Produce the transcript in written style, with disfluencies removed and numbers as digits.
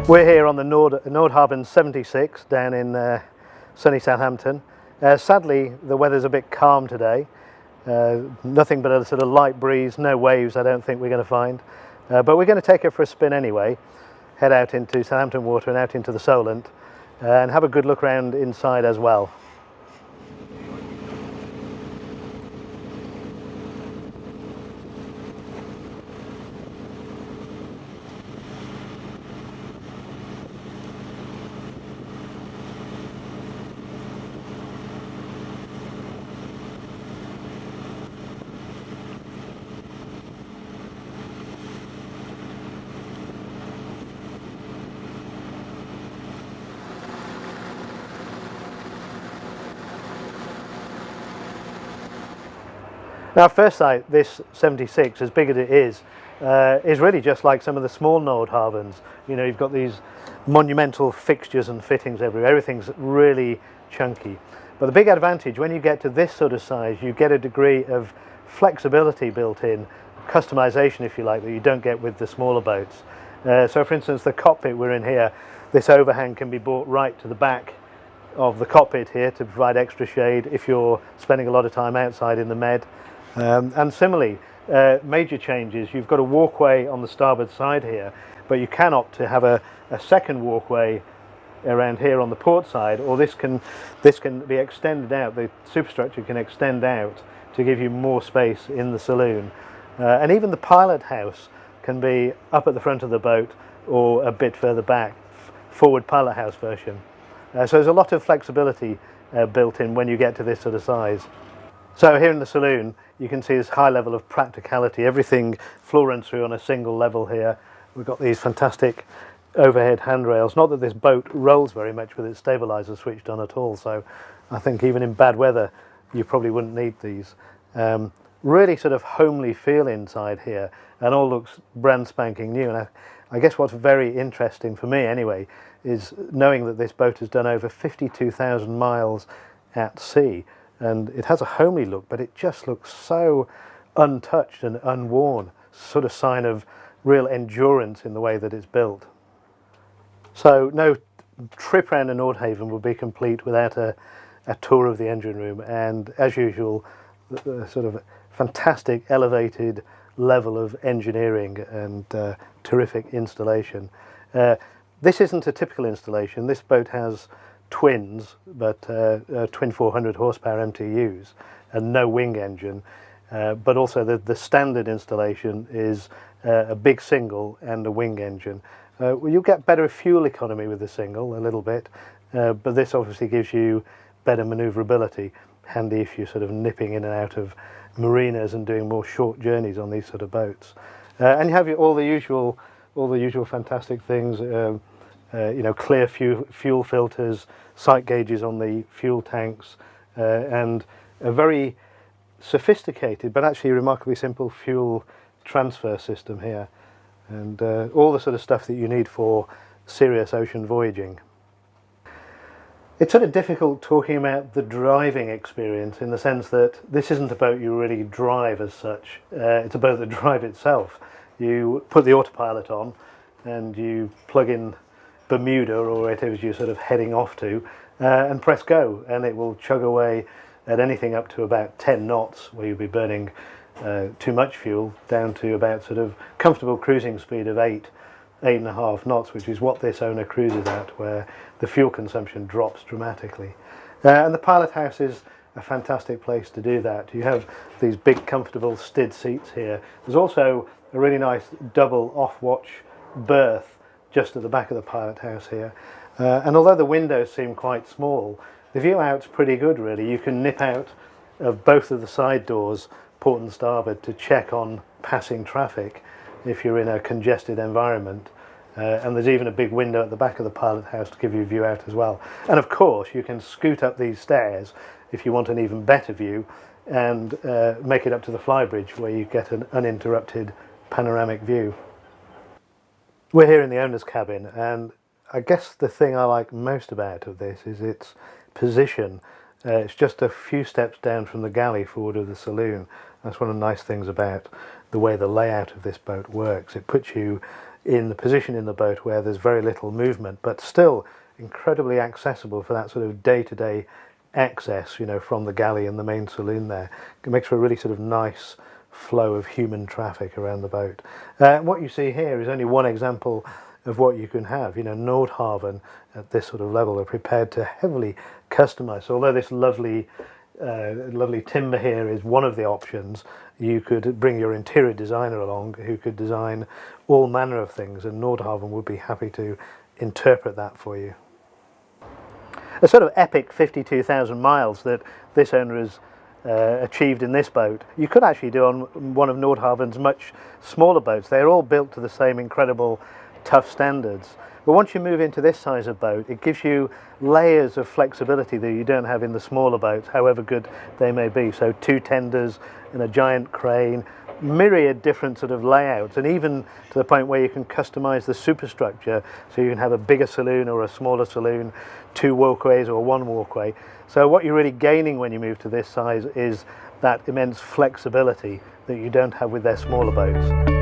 We're here on the Nordhavn 76 down in sunny Southampton. Sadly, the weather's a bit calm today. Nothing but a sort of light breeze, no waves I don't think we're going to find. But we're going to take it for a spin anyway, head out into Southampton water and out into the Solent and have a good look around inside as well. Now, at first sight, this 76, as big as it is really just like some of the small Nordhavns. You know, you've got these monumental fixtures and fittings everywhere. Everything's really chunky. But the big advantage, when you get to this sort of size, you get a degree of flexibility built in, customization, if you like, that you don't get with the smaller boats. So, for instance, the cockpit we're in here, this overhang can be brought right to the back of the cockpit here to provide extra shade if you're spending a lot of time outside in the Med. And similarly, major changes, you've got a walkway on the starboard side here, but you can opt to have a second walkway around here on the port side, or this can be extended out. The superstructure can extend out to give you more space in the saloon. And even the pilot house can be up at the front of the boat or a bit further back, forward pilot house version. So there's a lot of flexibility built in when you get to this sort of size. So here in the saloon, you can see this high level of practicality. Everything floor runs through on a single level here. We've got these fantastic overhead handrails. Not that this boat rolls very much with its stabilizer switched on at all, so I think even in bad weather you probably wouldn't need these. Really sort of homely feel inside here, and all looks brand spanking new. And I guess what's very interesting for me anyway is knowing that this boat has done over 52,000 miles at sea. And it has a homely look, but it just looks so untouched and unworn, sort of sign of real endurance in the way that it's built. So no trip around a Nordhavn would be complete without a tour of the engine room, and as usual, the sort of fantastic elevated level of engineering and terrific installation. This isn't a typical installation. This boat has twins, but twin 400 horsepower MTUs and no wing engine, but also the standard installation is a big single and a wing engine. You'll get better fuel economy with the single a little bit, but this obviously gives you better maneuverability, handy if you're sort of nipping in and out of marinas and doing more short journeys on these sort of boats. And you have all the usual fantastic things. You know, clear fuel filters, sight gauges on the fuel tanks, and a very sophisticated but actually remarkably simple fuel transfer system here, and all the sort of stuff that you need for serious ocean voyaging. It's sort of difficult talking about the driving experience in the sense that this isn't a boat you really drive as such. It's a boat that drives itself. You put the autopilot on and you plug in Bermuda or wherever you're sort of heading off to, and press go, and it will chug away at anything up to about 10 knots, where you'll be burning too much fuel, down to about sort of comfortable cruising speed of 8.5 knots, which is what this owner cruises at, where the fuel consumption drops dramatically. And the pilot house is a fantastic place to do that. You have these big comfortable stid seats here. There's also a really nice double off-watch berth just at the back of the pilot house here, and although the windows seem quite small, the view out's pretty good really. You can nip out of both of the side doors, port and starboard, to check on passing traffic if you're in a congested environment, and there's even a big window at the back of the pilot house to give you a view out as well. And of course you can scoot up these stairs if you want an even better view, and make it up to the flybridge where you get an uninterrupted panoramic view. We're here in the owner's cabin, and I guess the thing I like most about this is its position. It's just a few steps down from the galley forward of the saloon. That's one of the nice things about the way the layout of this boat works. It puts you in the position in the boat where there's very little movement, but still incredibly accessible for that sort of day-to-day access, you know, from the galley and the main saloon there. It makes for a really sort of nice flow of human traffic around the boat. What you see here is only one example of what you can have. You know, Nordhavn at this sort of level are prepared to heavily customize. So although this lovely timber here is one of the options, you could bring your interior designer along who could design all manner of things, and Nordhavn would be happy to interpret that for you. A sort of epic 52,000 miles that this owner has achieved in this boat, you could actually do on one of Nordhavn's much smaller boats. They're all built to the same incredible tough standards. But once you move into this size of boat, it gives you layers of flexibility that you don't have in the smaller boats, however good they may be. So 2 tenders and a giant crane, myriad different sort of layouts, and even to the point where you can customize the superstructure, so you can have a bigger saloon or a smaller saloon, 2 walkways or 1 walkway. So what you're really gaining when you move to this size is that immense flexibility that you don't have with their smaller boats.